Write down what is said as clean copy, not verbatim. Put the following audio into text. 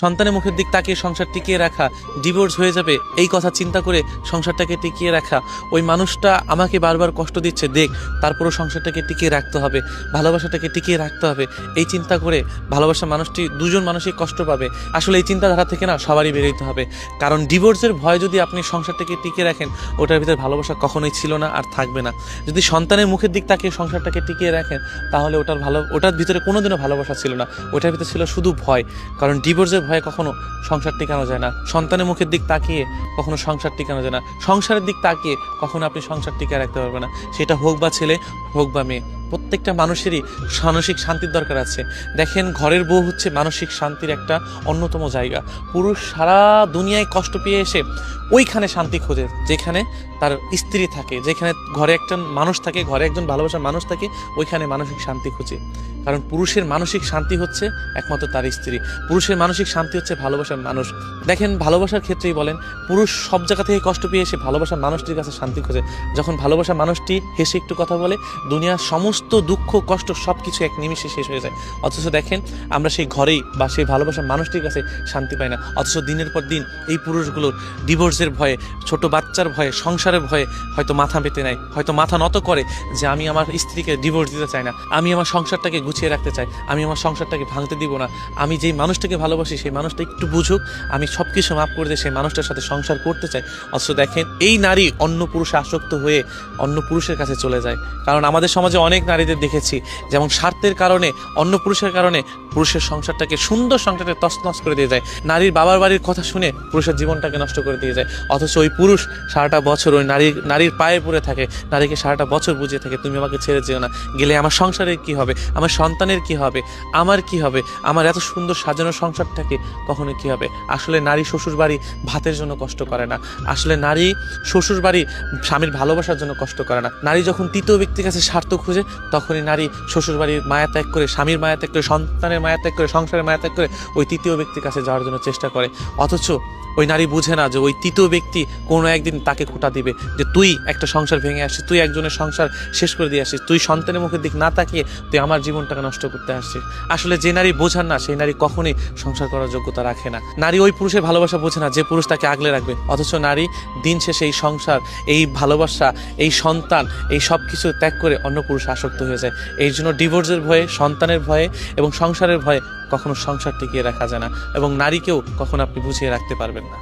সন্তানের মুখের দিক তাকিয়ে সংসার টিকিয়ে রাখা, ডিভোর্স হয়ে যাবে এই কথা চিন্তা করে সংসারটাকে টিকিয়ে রাখা, ওই মানুষটা আমাকে বারবার কষ্ট দিচ্ছে দেখ, তারপরও সংসারটাকে টিকিয়ে রাখতে হবে, ভালোবাসাটাকে টিকিয়ে রাখতে হবে, এই চিন্তা করে ভালোবাসা মানুষটি দুজন মানুষই কষ্ট পাবে। আসলে এই চিন্তাধারা থেকে না সবারই বেরোতে হবে, কারণ ডিভোর্সের ভয় যদি আপনি সংসারটাকে টিকিয়ে রাখেন, ওটার ভিতরে ভালোবাসা কখনোই ছিল না আর থাকবে না। যদি সন্তানের মুখের দিক তাকিয়ে সংসারটাকে টিকিয়ে রাখেন, তাহলে ওটার ভিতরে কোনোদিনও ভালোবাসা ছিল না, ওটার ভিতরে ছিল শুধু ভয়। কারণ ডিভোর্সের ভয়ে কখনো সংসার টিকানো যায় না, সন্তানের মুখের দিক তাকিয়ে কখনো সংসার টিকানো যায় না, সংসারের দিক তাকিয়ে কখনো আপনি সংসার টিকিয়ে রাখতে পারবেন না, সেটা হোক বা ছেলে হোক বা মেয়ে। প্রত্যেকটা মানুষেরই মানসিক শান্তির দরকার আছে। দেখেন, ঘরের বউ হচ্ছে মানসিক শান্তির একটা অন্যতম জায়গা। পুরুষ সারা দুনিয়ায় কষ্ট পেয়ে এসে ওইখানে শান্তি খোঁজে যেখানে তার স্ত্রী থাকে, যেখানে ঘরে একজন মানুষ থাকে, ঘরে একজন ভালোবাসার মানুষ থাকে, ওইখানে মানসিক শান্তি খোঁজে। কারণ পুরুষের মানসিক শান্তি হচ্ছে একমাত্র তার স্ত্রী, পুরুষের মানসিক শান্তি হচ্ছে ভালোবাসার মানুষ। দেখেন, ভালোবাসার ক্ষেত্রেই বলেন, পুরুষ সব জায়গা থেকে কষ্ট পেয়ে এসে ভালোবাসার মানুষটির কাছে শান্তি খোঁজে। যখন ভালোবাসার মানুষটি হেসে একটু কথা বলে, দুনিয়ার সমস্ত দুঃখ কষ্ট সব কিছু এক নিমিষে শেষ হয়ে যায়। অথচ দেখেন, আমরা সেই ঘরেই বা সেই ভালোবাসার মানুষটির কাছে শান্তি পাই না। অথচ দিনের পর দিন এই পুরুষগুলোর ডিভোর্সের ভয়ে, ছোট বাচ্চার ভয়ে, সংসারের ভয়ে হয়তো মাথা পেতে নেয়, হয়তো মাথা নত করে যে আমি আমার স্ত্রীকে ডিভোর্স দিতে চাই না, আমি আমার সংসারটাকে গুছিয়ে রাখতে চাই, আমি আমার সংসারটাকে ভাঙতে দিব না, আমি যেই মানুষটাকে ভালোবাসি সেই মানুষটা একটু বুঝুক, আমি সব কিছু মাফ করে দিয়ে সেই মানুষটার সাথে সংসার করতে চাই। অথচ দেখেন, এই নারী অন্য পুরুষে আসক্ত হয়ে অন্য পুরুষের কাছে চলে যায়। কারণ আমাদের সমাজে অনেক নারীদের দেখেছি, যেমন স্বার্থের কারণে, অন্য পুরুষের কারণে পুরুষের সংসারটাকে, সুন্দর সংসারটাকে তছনছ করে দিয়ে যায়। নারীর বাবার বাড়ির কথা শুনে পুরুষের জীবনটাকে নষ্ট করে দিয়ে যায়। অথচ ওই পুরুষ সারাটা বছর ওই নারীর পায়ে পড়ে থাকে, নারীকে সারাটা বছর বুঝিয়ে থাকে, তুমি আমাকে ছেড়ে যেও না, গেলে আমার সংসারের কি হবে, আমার সন্তানের কি হবে, আমার কি হবে, আমার এত সুন্দর সাজানো সংসারটাকে কখনো কি হবে। আসলে নারী শ্বশুর বাড়ি ভাতের জন্য কষ্ট করে না, আসলে নারী শ্বশুর বাড়ি স্বামীর ভালোবাসার জন্য কষ্ট করে না। নারী যখন তৃতীয় ব্যক্তির কাছে স্বার্থ খুঁজে, তখনই নারী শ্বশুর বাড়ির মায়া ত্যাগ করে, স্বামীর মায়া ত্যাগ করে, সন্তানের মায়া ত্যাগ করে, সংসারের মায়া ত্যাগ করে ওই তৃতীয় ব্যক্তির কাছে যাওয়ার জন্য চেষ্টা করে। অথচ ওই নারী বুঝে না যে ওই তৃতীয় ব্যক্তি কোনো একদিন তাকে খোঁটা দিবে, যে তুই একটা সংসার ভেঙে আসছিস, তুই একজনের সংসার শেষ করে দিয়ে আসছিস, তুই সন্তানের মুখের দিক না তাকিয়ে তুই আমার জীবনটাকে নষ্ট করতে আসছিস। আসলে যে নারী বোঝান না, সেই নারী কখনোই সংসার করার যোগ্যতা রাখে না। নারী ওই পুরুষের ভালোবাসা বোঝে না যে পুরুষ তাকে আগলে রাখবে। অথচ নারী দিন শেষে এই সংসার, এই ভালোবাসা, এই সন্তান, এই সব কিছু ত্যাগ করে অন্য পুরুষে আসক্ত হয়ে যায়। এই জন্য ডিভোর্সের ভয়ে, সন্তানের ভয়ে এবং সংসারের ভয়ে কখনো সংসার টিকিয়ে রাখা যায় না, এবং নারীকেও কখনো আপনি বুঝিয়ে রাখতে পারবেন না।